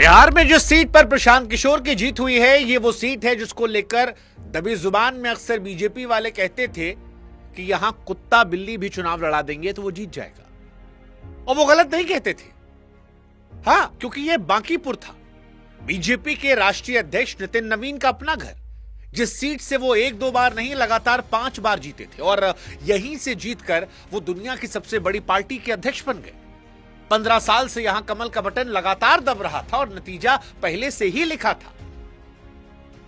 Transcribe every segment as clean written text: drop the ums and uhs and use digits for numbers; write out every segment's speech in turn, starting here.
बिहार में जिस सीट पर प्रशांत किशोर की जीत हुई है, ये वो सीट है जिसको लेकर दबी जुबान में अक्सर बीजेपी वाले कहते थे कि यहां कुत्ता बिल्ली भी चुनाव लड़ा देंगे तो वो जीत जाएगा। और वो गलत नहीं कहते थे। हां, क्योंकि ये बांकीपुर था, बीजेपी के राष्ट्रीय अध्यक्ष नितिन नवीन का अपना घर, जिस सीट से वो एक दो बार नहीं लगातार 5 बार जीते थे और यहीं से जीतकर वो दुनिया की सबसे बड़ी पार्टी के अध्यक्ष बन गए। 15 साल से यहां कमल का बटन लगातार दब रहा था और नतीजा पहले से ही लिखा था।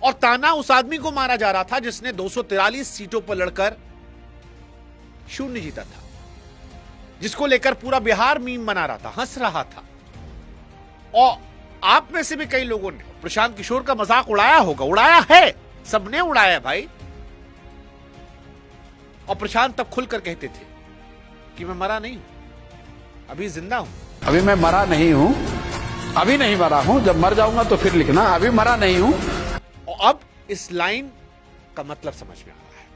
और ताना उस आदमी को मारा जा रहा था जिसने 243 सीटों पर लड़कर शून्य जीता था, जिसको लेकर पूरा बिहार मीम बना रहा था, हंस रहा था। और आप में से भी कई लोगों ने प्रशांत किशोर का मजाक उड़ाया होगा, उड़ाया है, सबने उड़ाया भाई। और प्रशांत तब खुलकर कहते थे कि मैं मरा नहीं हूं, अभी जिंदा हूं। अभी मैं मरा नहीं हूं, अभी नहीं मरा हूं, जब मर जाऊंगा तो फिर लिखना अभी मरा नहीं हूं। और अब इस लाइन का मतलब समझ में आ रहा है।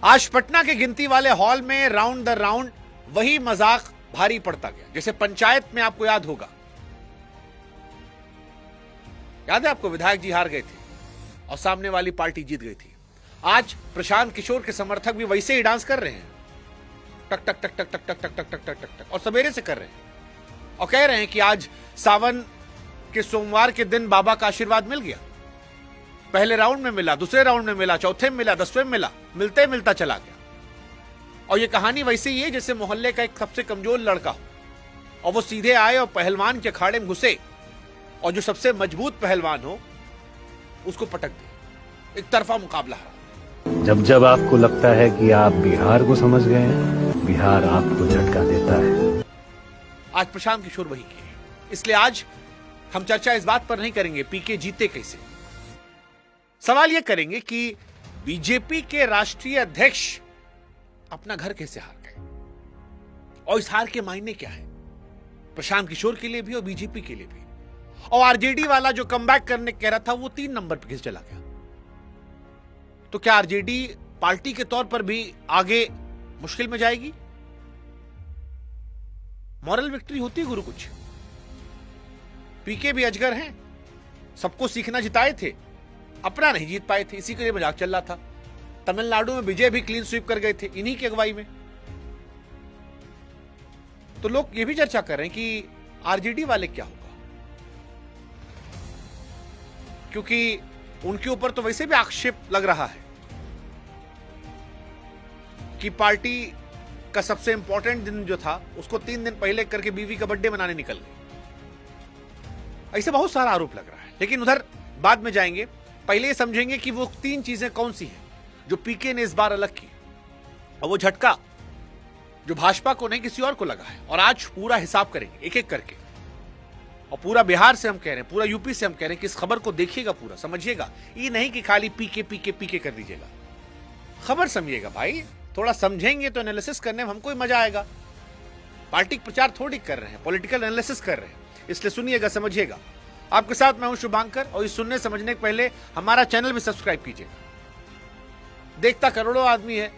आज पटना के गिनती वाले हॉल में राउंड द राउंड वही मजाक भारी पड़ता गया। जैसे पंचायत में आपको याद होगा, याद है आपको, विधायक जी हार गए थे और सामने वाली पार्टी जीत गई थी। आज प्रशांत किशोर के समर्थक भी वैसे ही डांस कर रहे हैं, टक टक टक टक टक टक टक टक टक टक टक टक, और सवेरे से कर रहे हैं और कह रहे हैं कि आज सावन के सोमवार के दिन बाबा का आशीर्वाद मिल गया। पहले राउंड में मिला, दूसरे राउंड में मिला, चौथे में मिला, 10वें में मिला, मिलते मिलता चला गया। और ये कहानी वैसे ही है जैसे मोहल्ले का एक सबसे कमजोर लड़का हो और वो सीधे आए और पहलवान के अखाड़े में घुसे और जो सबसे मजबूत पहलवान हो उसको पटक दे। एक तरफा मुकाबला रहा। जब जब आपको लगता है कि आप बिहार को समझ गए हैं, बिहार आपको झटका देता है। आज प्रशांत किशोर वही किए, इसलिए आज हम चर्चा इस बात पर नहीं करेंगे पीके जीते कैसे। सवाल यह करेंगे कि बीजेपी के राष्ट्रीय अध्यक्ष अपना घर कैसे हार गए और इस हार के मायने क्या है प्रशांत किशोर के लिए भी और बीजेपी के लिए भी। और आरजेडी वाला जो कमबैक करने कह रहा था वो 3 नंबर पर चला गया। तो क्या आरजेडी पार्टी के तौर पर भी आगे मुश्किल में जाएगी? मॉरल विक्ट्री होती है गुरु कुछ। पीके भी अजगर हैं, सबको सीखना जिताए थे, अपना नहीं जीत पाए थे, इसी के लिए मजाक चल रहा था। तमिलनाडु में विजय भी क्लीन स्वीप कर गए थे इन्हीं की अगुवाई में। तो लोग ये भी चर्चा कर रहे हैं कि आरजेडी वाले क्या होगा, क्योंकि उनके ऊपर तो वैसे भी आक्षेप लग रहा है कि पार्टी का सबसे इंपॉर्टेंट दिन जो था उसको 3 दिन पहले करके बीवी का बर्थडे मनाने निकल गए। ऐसे बहुत सारा आरोप लग रहा है, लेकिन उधर बाद में जाएंगे। पहले ये समझेंगे कि वो 3 चीजें कौन सी हैं जो पीके ने इस बार अलग की, और वो झटका जो भाजपा को नहीं किसी और को लगा है। और आज पूरा हिसाब करेंगे एक एक करके। और पूरा बिहार से हम कह रहे हैं, पूरा यूपी से हम कह रहे हैं कि इस खबर को देखिएगा, पूरा समझिएगा। ये नहीं कि खाली पीके पीके पीके कर दीजिएगा, खबर समझिएगा भाई। थोड़ा समझेंगे तो एनालिसिस करने में हमको ही मजा आएगा। पार्टी प्रचार थोड़ी कर रहे हैं, पॉलिटिकल एनालिसिस कर रहे हैं, इसलिए सुनिएगा, समझिएगा। आपके साथ मैं हूं शुभांकर, और इस सुनने समझने के पहले हमारा चैनल भी सब्सक्राइब कीजिएगा। देखता करोड़ों आदमी है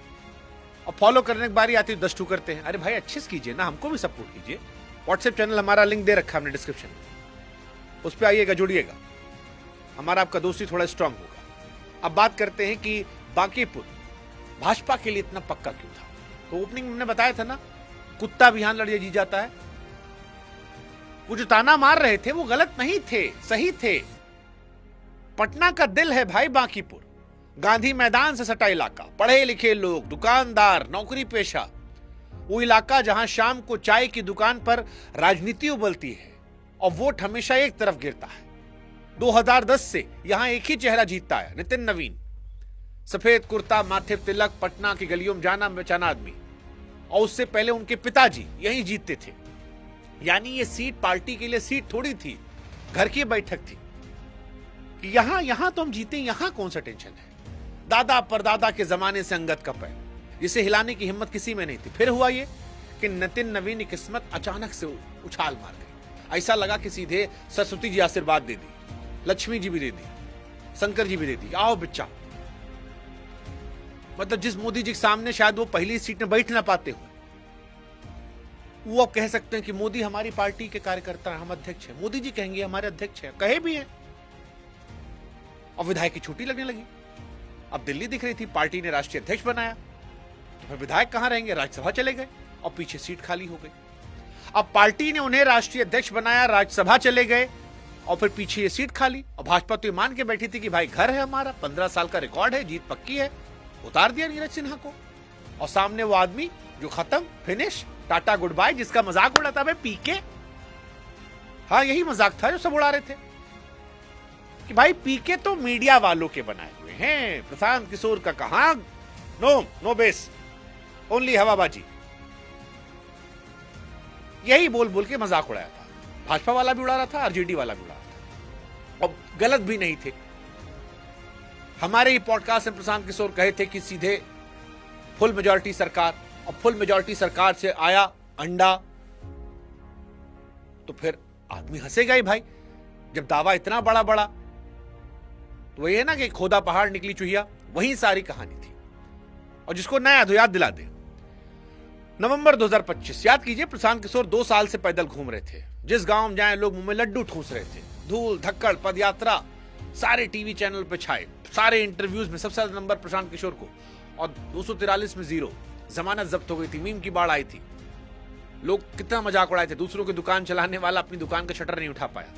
और फॉलो करने की बारी आती है 10 टू करते हैं। अरे भाई अच्छे से कीजिए ना, हमको भी सपोर्ट कीजिए। व्हाट्सएप चैनल हमारा लिंक दे रखा हमने डिस्क्रिप्शन में, उस पर आइएगा, जुड़िएगा, हमारा आपका दोस्ती थोड़ा स्ट्रांग होगा। अब बात करते हैं कि बांकीपुर भाजपा के लिए इतना पक्का क्यों था। तो ओपनिंग में हमने बताया था ना, कुत्ता भी यहां लड़िए जी जाता है। वो जो ताना मार रहे थे वो गलत नहीं थे, सही थे। पटना का दिल है भाई बांकीपुर, गांधी मैदान से सटा इलाका, पढ़े लिखे लोग, दुकानदार, नौकरी पेशा, वो इलाका जहां शाम को चाय की दुकान पर राजनीति उबलती है और वोट हमेशा एक तरफ गिरता है। 2010 से यहां एक ही चेहरा जीतता है, नितिन नवीन। सफेद कुर्ता, माथे तिलक, पटना की गलियों में जाना पहचाना आदमी। और उससे पहले उनके पिताजी यहीं जीतते थे। यानी ये सीट पार्टी के लिए सीट थोड़ी थी, घर की बैठक थी कि यहां तो हम जीते, यहां कौन सा टेंशन है। दादा परदादा के जमाने से अंगत का पैर, जिसे हिलाने की हिम्मत किसी में नहीं थी। फिर हुआ ये कि नितिन नवीन की किस्मत अचानक से उछाल मार गई। ऐसा लगा कि सीधे सरस्वती जी आशीर्वाद दे दी, लक्ष्मी जी भी दे दी, शंकर जी भी दे दी, आओ बच्चा। मतलब जिस मोदी जी के सामने शायद वो पहली सीट में बैठ ना पाते हो, वो अब कह सकते हैं कि मोदी हमारी पार्टी के कार्यकर्ता हैं, हम अध्यक्ष हैं। मोदी जी कहेंगे हमारे अध्यक्ष हैं, कहे भी हैं। और विधायक की छुट्टी लगने लगी। अब दिल्ली दिख रही थी, पार्टी ने राष्ट्रीय अध्यक्ष बनाया, तो फिर विधायक कहां रहेंगे? राज्यसभा चले गए और पीछे सीट खाली हो गई। अब पार्टी ने उन्हें राष्ट्रीय अध्यक्ष बनाया, राज्यसभा चले गए और फिर पीछे ये सीट खाली। और भाजपा तो ये मान के बैठी थी कि भाई घर है हमारा, 15 साल का रिकॉर्ड है, जीत पक्की है। उतार दिया नीरज सिन्हा को, और सामने वो आदमी जो खत्म, फिनिश, टाटा गुड बाय, जिसका मजाक उड़ाता है पीके। हाँ, यही मजाक था जो सब उड़ा रहे थे कि भाई पीके तो मीडिया वालों के बनाए हुए हैं, प्रशांत किशोर का कहां, नो बेस, ओनली हवाबाजी। यही बोल बोल के मजाक उड़ाया था। भाजपा वाला भी उड़ा रहा था, आरजेडी वाला भी उड़ा रहा था, और गलत भी नहीं थे। हमारे ही पॉडकास्ट में प्रशांत किशोर कहे थे कि सीधे फुल मेजॉरिटी सरकार, और फुल मेजॉरिटी सरकार से आया अंडा, तो फिर आदमी हंसेगा ही भाई। जब दावा इतना बड़ा बड़ा, तो वही है ना कि खोदा पहाड़ निकली चुहिया, वही सारी कहानी थी। और जिसको नया तो याद दिला दे, नवंबर 2025, याद कीजिए, प्रशांत किशोर 2 साल से पैदल घूम रहे थे। जिस गांव में जाए लोग मुंह में लड्डू ठूस रहे थे। धूल धक्कड़ पदयात्रा, सारे टीवी चैनल पे छाए, सारे इंटरव्यूज में सबसे ज्यादा नंबर प्रशांत किशोर को, और 243 में 0। जमानत जब्त हो गई थी, मीम की बाढ़ आई थी, लोग कितना मजाक उड़ाए थे। दूसरों की दुकान चलाने वाला अपनी दुकान का शटर नहीं उठा पाया।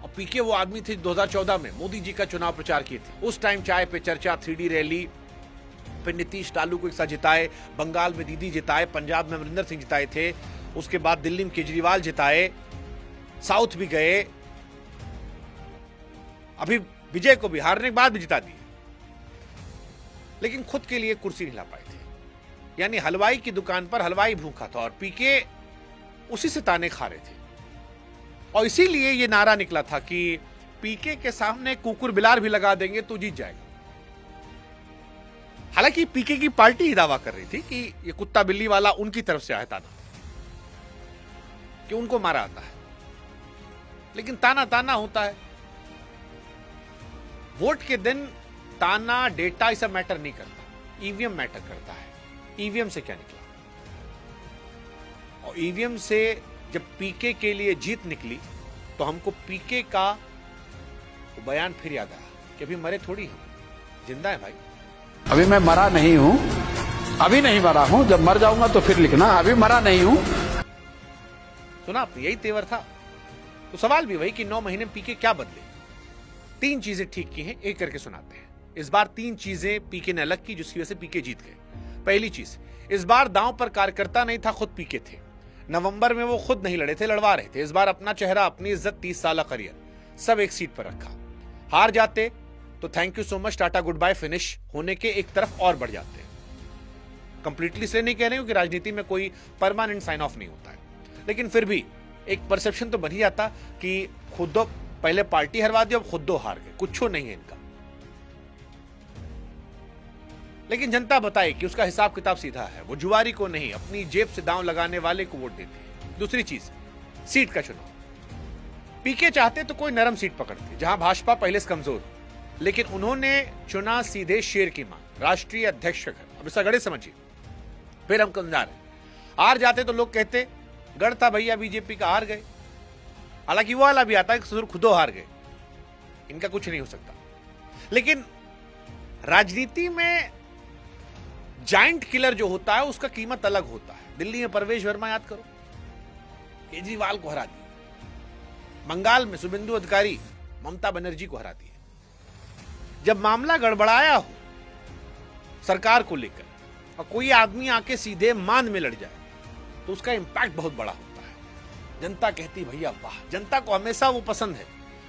और पीके वो आदमी थे 2014 में मोदी जी का चुनाव प्रचार किए थे। उस टाइम चाय पे चर्चा, 3D रैली, फिर नीतीश लालू को एक साथ जिताए, बंगाल में दीदी जिताए, पंजाब में अमरिंदर सिंह जिताए थे, उसके बाद दिल्ली में केजरीवाल जिताए, साउथ भी गए, अभी विजय को भी हारने के बाद भी जिता दिए, लेकिन खुद के लिए कुर्सी नहीं ला पाए थे। यानी हलवाई की दुकान पर हलवाई भूखा था, और पीके उसी से ताने खा रहे थे। और इसीलिए ये नारा निकला था कि पीके के सामने कुकुर बिलार भी लगा देंगे तो जीत जाएगा। हालांकि पीके की पार्टी ही दावा कर रही थी कि ये कुत्ता बिल्ली वाला उनकी तरफ से आया ताना, कि उनको मारा आता है, लेकिन ताना ताना होता है। वोट के दिन ताना, डेटा, ये सब मैटर नहीं करता, ईवीएम मैटर करता है। ईवीएम से क्या निकला, और ईवीएम से जब पीके के लिए जीत निकली, तो हमको पीके का बयान फिर याद आया कि अभी मरे थोड़ी हम, जिंदा है भाई। अभी मैं मरा नहीं हूं, अभी नहीं मरा हूं, जब मर जाऊंगा तो फिर लिखना अभी मरा नहीं हूं। सुना आपने, यही तेवर था। तो सवाल भी वही कि 9 महीने पीके क्या बदले। 3 चीजें ठीक की हैं, एक करके सुनाते हैं। इस बार 3 चीजें पीके ने अलग की, जिसकी वजह से पीके जीत गए। पहली चीज, इस बार दांव पर कार्यकर्ता नहीं था, खुद पीके थे। नवंबर में वो खुद नहीं लड़े थे, लड़वा रहे थे। इस बार अपना चेहरा, अपनी इज्जत, 30 साल करियर सब एक सीट पर रखा। हार जाते तो thank you so much, tata goodbye, finish होने के एक तरफ और बढ़ जाते। कंप्लीटली इसलिए नहीं कह रहे हो कि राजनीति में कोई परमानेंट साइन ऑफ नहीं होता है, लेकिन फिर भी एक परसेप्शन तो बन ही जाता कि खुद दो पहले पार्टी हरवा दी, अब खुद दो हार गए, कुछ नहीं है इनका। लेकिन जनता बताए कि उसका हिसाब किताब सीधा है, वो जुआरी को नहीं, अपनी जेब से दांव लगाने वाले को वोट देते हैं। दूसरी चीज, सीट का चुनाव। पीके चाहते तो कोई नरम सीट पकड़ते, जहां भाजपा पहले से कमजोर, लेकिन उन्होंने चुना सीधे शेर की मांग, राष्ट्रीय अध्यक्ष का घर। अब इसका गढ़े समझिए, फिर हम कमजार हैं। हार जाते तो लोग कहते गढ़ था भैया बीजेपी का, हार गए। हालांकि वो वाला भी आता है कि खुदो हार गए, इनका कुछ नहीं हो सकता। लेकिन राजनीति में जाइंट किलर जो होता है उसका कीमत अलग होता है। दिल्ली में परवेश वर्मा याद करो, केजरीवाल को हरा दिया। बंगाल में शुभेंदु अधिकारी ममता बनर्जी को हरा दिया। जब मामला गड़बड़ाया हो सरकार को लेकर और कोई आदमी आके सीधे मान में लड़ जाए, तो उसका इंपैक्ट बहुत बड़ा होता है। जनता कहती भैया वाह। जनता को हमेशा वो पसंद है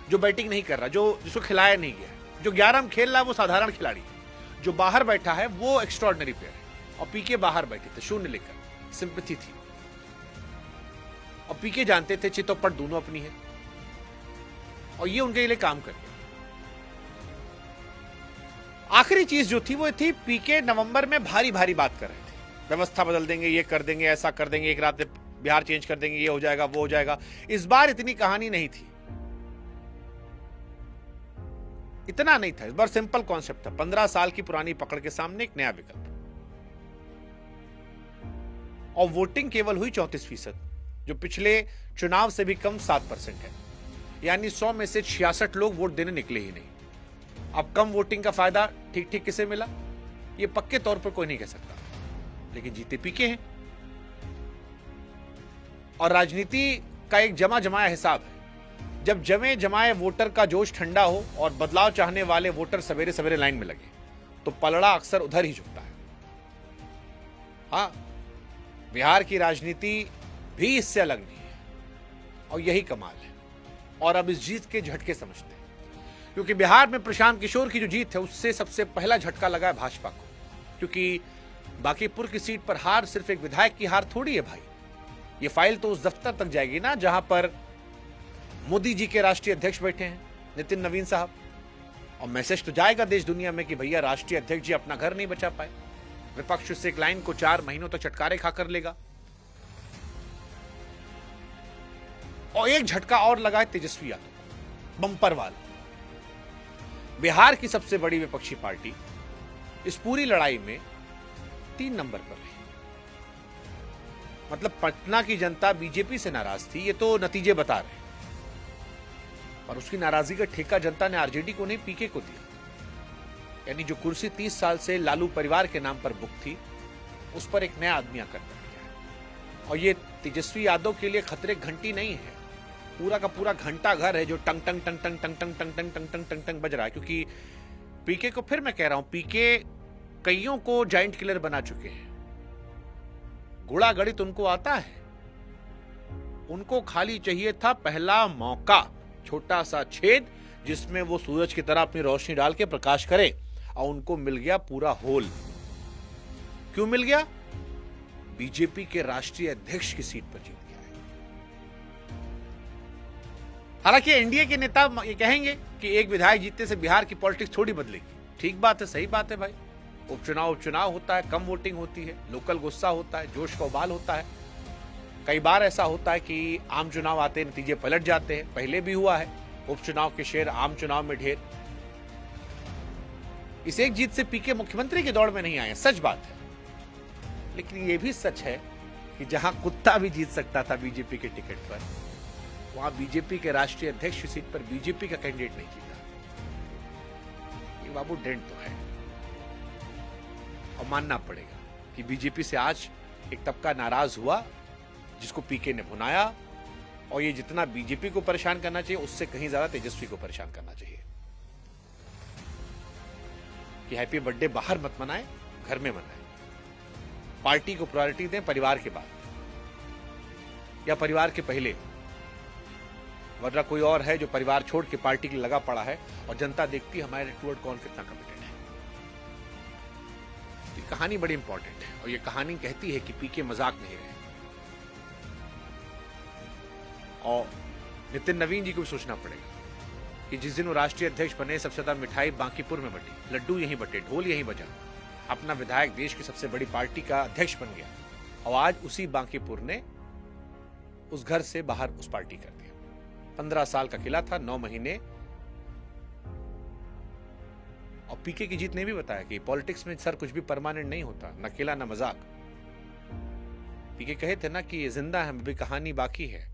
जो बैटिंग नहीं कर रहा, जो जिसको खिलाया नहीं गया, जो 11 में खेल रहा है वो साधारण खिलाड़ी है, जो बाहर बैठा है वो एक्स्ट्राऑर्डिनरी प्लेयर है। और पीके बाहर बैठे थे 0 लेकर, सिंपैथी थी। और पीके जानते थे चितौपट दोनों अपनी है, और ये उनके लिए काम कर गया। आखिरी चीज जो थी वो थी, पीके नवंबर में भारी भारी बात कर रहे थे, व्यवस्था बदल देंगे, ये कर देंगे, ऐसा कर देंगे, एक रात में बिहार चेंज कर देंगे, ये हो जाएगा, वो हो जाएगा। इस बार इतनी कहानी नहीं थी, इतना नहीं था। इस बार सिंपल कॉन्सेप्ट था, 15 साल की पुरानी पकड़ के सामने एक नया विकल्प। और वोटिंग केवल हुई 34%, जो पिछले चुनाव से भी कम 7% है। यानी 100 में से 66 लोग वोट देने निकले ही नहीं। अब कम वोटिंग का फायदा ठीक ठीक किसे मिला, ये पक्के तौर पर कोई नहीं कह सकता, लेकिन जीते पीके हैं। और राजनीति का एक जमा जमाया हिसाब है। जब जमे जमाए वोटर का जोश ठंडा हो और बदलाव चाहने वाले वोटर सवेरे सवेरे लाइन में लगे, तो पलड़ा अक्सर उधर ही झुकता है। हाँ, बिहार की राजनीति भी इससे अलग नहीं है, और यही कमाल है। और अब इस जीत के झटके समझते हैं, क्योंकि बिहार में प्रशांत किशोर की जो जीत है, उससे सबसे पहला झटका लगा है भाजपा को। क्योंकि बांकीपुर की सीट पर हार सिर्फ एक विधायक की हार थोड़ी है भाई। ये फाइल तो उस दफ्तर तक जाएगी ना जहां पर मोदी जी के राष्ट्रीय अध्यक्ष बैठे हैं, नितिन नवीन साहब। और मैसेज तो जाएगा देश दुनिया में कि भैया राष्ट्रीय अध्यक्ष जी अपना घर नहीं बचा पाए, विपक्ष से एक लाइन को 4 महीनों तक चटकारे खाकर लेगा। और एक झटका और लगा है तेजस्वी यादव, बम्पर वाला। बिहार की सबसे बड़ी विपक्षी पार्टी इस पूरी लड़ाई में 3 नंबर पर रही। मतलब पटना की जनता बीजेपी से नाराज थी, ये तो नतीजे बता रहे हैं। और उसकी नाराजगी का ठेका जनता ने आरजेडी को नहीं, पीके को दिया। यानी जो कुर्सी 30 साल से लालू परिवार के नाम पर बुक थी, उस पर एक नया आदमी आकर बैठ गया। और ये तेजस्वी यादव के लिए खतरे घंटी नहीं है, पूरा का पूरा घंटा घर है जो टंग टंग टंग टंग टंग टंग टंग टंग टंग टंग टंग टंग बज रहा है। क्योंकि पीके को, फिर मैं कह रहा हूं, पीके कईयों को जाइंट किलर बना चुके हैं। गुड़ा गणित उनको आता है। उनको खाली चाहिए था पहला मौका, छोटा सा छेद जिसमें वो सूरज की तरह अपनी रोशनी डाल के प्रकाश करें, और उनको मिल गया पूरा होल। क्यों मिल गया? बीजेपी के राष्ट्रीय अध्यक्ष की सीट पर जीत गया है। हालांकि एनडीए के नेता ये कहेंगे कि एक विधायक जीतने से बिहार की पॉलिटिक्स थोड़ी बदलेगी। ठीक बात है, सही बात है भाई। उपचुनाव होता है, कम वोटिंग होती है, लोकल गुस्सा होता है, जोश का उबाल होता है। कई बार ऐसा होता है कि आम चुनाव आते हैं, नतीजे पलट जाते हैं। पहले भी हुआ है, उपचुनाव के शेर आम चुनाव में ढेर। इस एक जीत से पीके मुख्यमंत्री के दौड़ में नहीं आए, सच बात है। लेकिन यह भी सच है कि जहां कुत्ता भी जीत सकता था बीजेपी के टिकट पर, वहां बीजेपी के राष्ट्रीय अध्यक्ष की सीट पर बीजेपी का कैंडिडेट नहीं जीता। ये बाबू डेंट तो है, और मानना पड़ेगा कि बीजेपी से आज एक तबका नाराज हुआ, जिसको पीके ने भुनाया। और ये जितना बीजेपी को परेशान करना चाहिए, उससे कहीं ज्यादा तेजस्वी को परेशान करना चाहिए कि हैप्पी बर्थडे बाहर मत मनाएं, घर में मनाएं। पार्टी को प्रायोरिटी दें परिवार के बाद या परिवार के पहले। वरना कोई और है जो परिवार छोड़ के पार्टी के लिए लगा पड़ा है, और जनता देखती है हमारे टूवर्ड कौन कितना कमिटेड है। ये कहानी बड़ी इंपॉर्टेंट है, और ये कहानी कहती है कि पीके मजाक नहीं रहे। और नितिन नवीन जी को भी सोचना पड़ेगा कि जिस दिन वो राष्ट्रीय अध्यक्ष बने, सबसे ज्यादा मिठाई बांकीपुर में बटी, लड्डू यहीं बटे, ढोल यहीं बजा। अपना विधायक देश की सबसे बड़ी पार्टी का अध्यक्ष बन गया, और आज उसी बांकीपुर ने उस घर से बाहर उस पार्टी कर दिया। 15 साल का किला था, 9 महीने। और पीके की जीत ने भी बताया कि पॉलिटिक्स में सर कुछ भी परमानेंट नहीं होता, न किला न मजाक। पीके कहे थे ना कि ये जिंदा है, अभी कहानी बाकी है।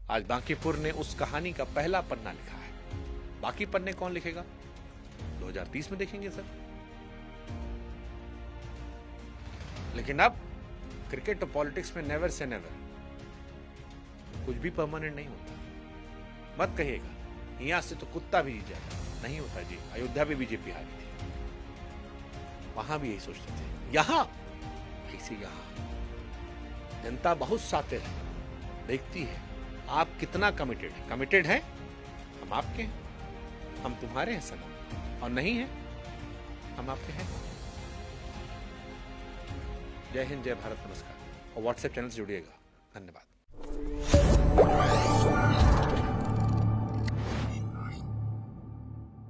आज बांकीपुर ने उस कहानी का पहला पन्ना लिखा है। बाकी पन्ने कौन लिखेगा, 2030 में देखेंगे सर। लेकिन अब क्रिकेट और पॉलिटिक्स में नेवर से नेवर, कुछ भी परमानेंट नहीं होता। मत कहिएगा यहां से तो कुत्ता भी जीत जाएगा, नहीं होता जी। अयोध्या में बीजेपी हारी थी, वहां भी यही सोचते थे। यहां ऐसे, यहां जनता बहुत सातिर है, देखती है आप कितना कमिटेड हैं। हम आपके हैं, हम तुम्हारे हैं सर, और नहीं है हम आपके हैं। जय हिंद, जय भारत, नमस्कार। और व्हाट्सएप चैनल से जुड़िएगा। धन्यवाद।